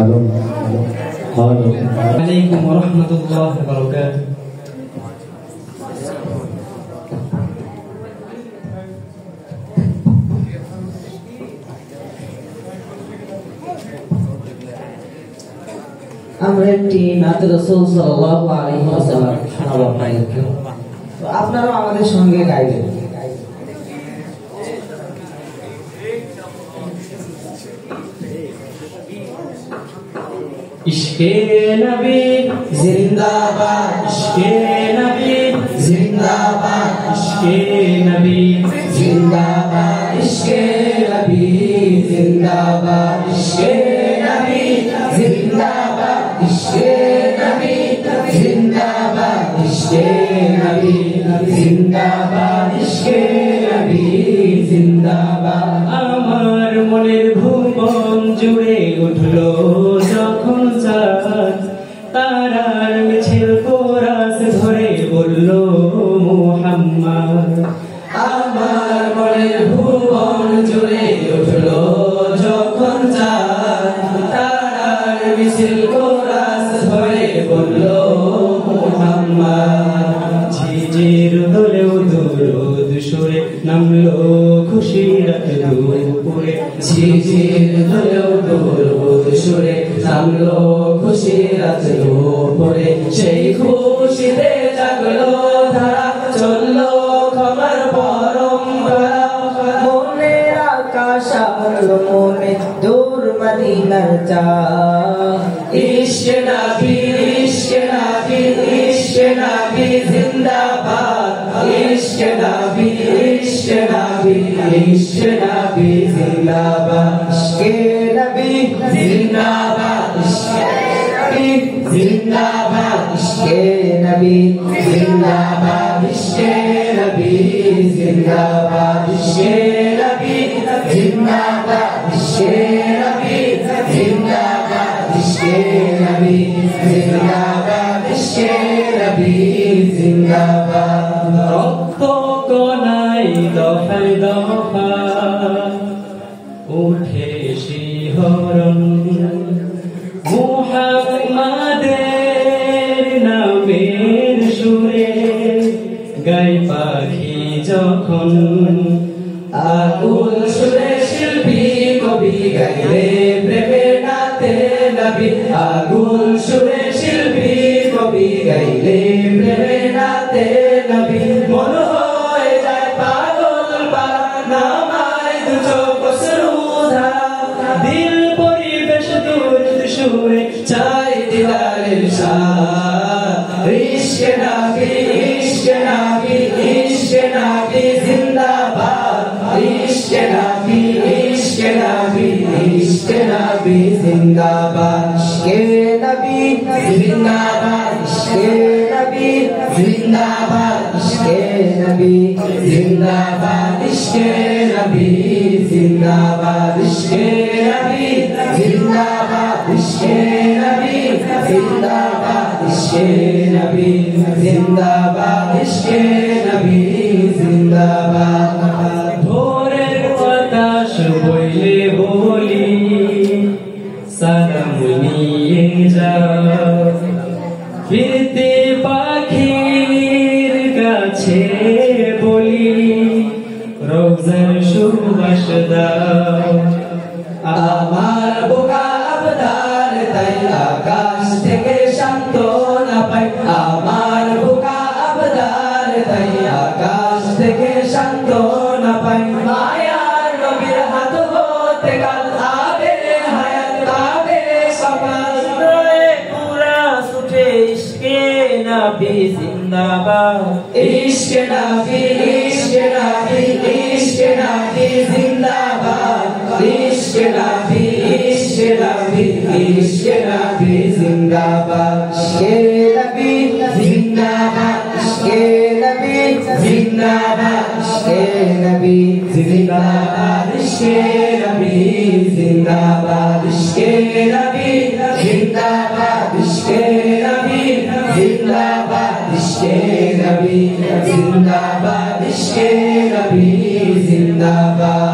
Assalamualaikum warahmatullahi wabarakatuh. আমরা একটি নাতে রাসূল সাল্লাল্লাহু আলাইহি ওয়াসাল্লাম শোনাবো আপনাদেরকে, তো আপনারাও আমাদের সঙ্গে গাইবেন। इश्क़े नबी जिंदाबाद, इश्क़े नबी जिंदाबाद, इश्क़े नबी जिंदाबाद, इश्क़े नबी जिंदाबाद, इश्क़े नबी जिंदाबाद, इश्क़े नबी जिंदाबाद, इश्क़े नबी जिंदाबाद, इश्क़े नबी जिंदाबाद। আমার মনের ভুবন জুড়ে উঠলো যখন চাঁদ, তারার মিছিল কোরাস ধরে বলল মুহাম্মদ। আমার মনের ভুবন জুড়ে উঠলো যখন চাঁদ, তারার মিছিল কোরাস ধরে বলল মুহাম্মদ। ঝিঝির দোলেও দুরুদ সুরে নামলো খুশির দুপুরে, ঝিঝির দোলেও দুরুদ সুরে নামলো খুশির দুপুরে। সেই খুশিতে জাগলো ধারা, চললো খবর পরম্পরা। মনের আকাশ আলো মনে দূর মদিনার চাঁদ। ইশকে নবী, ইশকে নবী, ইশকে নবী জিন্দাবাদ, ইশকে নবী, ইশকে নবী, ইশকে নবী জিন্দাবাদ, ইশকে নবী জিন্দাবাদ, ইশকে নবী জিন্দাবাদ, ইশকে নবী জিন্দাবাদ, ইশকে নবী জিন্দাবাদ, ইশকে নবী জিন্দাবাদ, ইশকে নবী জিন্দাবাদ, ইশকে নবী জিন্দাবাদ, ইশকে নবী জিন্দাবাদ। রক্ত কণায় দফায় দফায় উঠে শিহরণ, মুহাম্মাদের নামের সুরে গায় পাখি যখন। আকুল সুরে শিল্পী কবি গাইলে প্রেমের নাতে নবী, আকুল সুরে শিল্পী কবি গাইলে প্রেমের নাতে নবী। মন হয়ে যায় পাগল পারা, নামায় দু চোখ শ্রুধা, দিল পরিবেশ দুরুদ সুরে চাই দিদারের শাহ। ইশকে নবী, ইশকে নবী, ইশকে নবী জিন্দাবাদ, ইশকে নবী, ইশকে নবী, ইশকে নবী জিন্দাবাদ, ইশকে নবী জিন্দাবাদ, ইশকে নবী জিন্দাবাদ, ইশকে নবী জিন্দাবাদ, ইশকে নবী জিন্দাবাদ, ইশকে নবী জিন্দাবাদ, ইশকে নবী জিন্দাবাদ, ইশকে নবী জিন্দাবাদ, ইশকে নবী জিন্দাবাদ। ভোরের বাতাস বইলে বলি সালাম নিয়ে যাও, ফিরতে পাখির কাছে বলি রোজার সুবাস দাও। আমার বোকা আবদার তাই আকাশ থেকে সান্ত্বনা পাই, আমার বোকা আবদার তাই আকাশ থেকে সান্ত্বনা পাই। মায়ার নবীর হাত হতে কাল আবে হায়াত, আবে সকাল রয়ে পুরা সুঠে ইশকে নবী জিন্দাবাদ, ইশকে নবী, ইশকে নবী, ইশকে নবী জিন্দাবাদ, ইশকে নবী, ইশকে নবী, ইশকে নবী জিন্দাবাদ, ইশকে নবী জিন্দাবাদ, ইশকে নবী জিন্দাবাদ, ইশকে নবী জিন্দাবাদ, ইশকে নবী জিন্দাবাদ, ইশকে নবী জিন্দাবাদ, ইশকে নবী জিন্দাবাদ, ইশকে নবী জিন্দাবাদ, ইশকে নবী জিন্দাবাদ।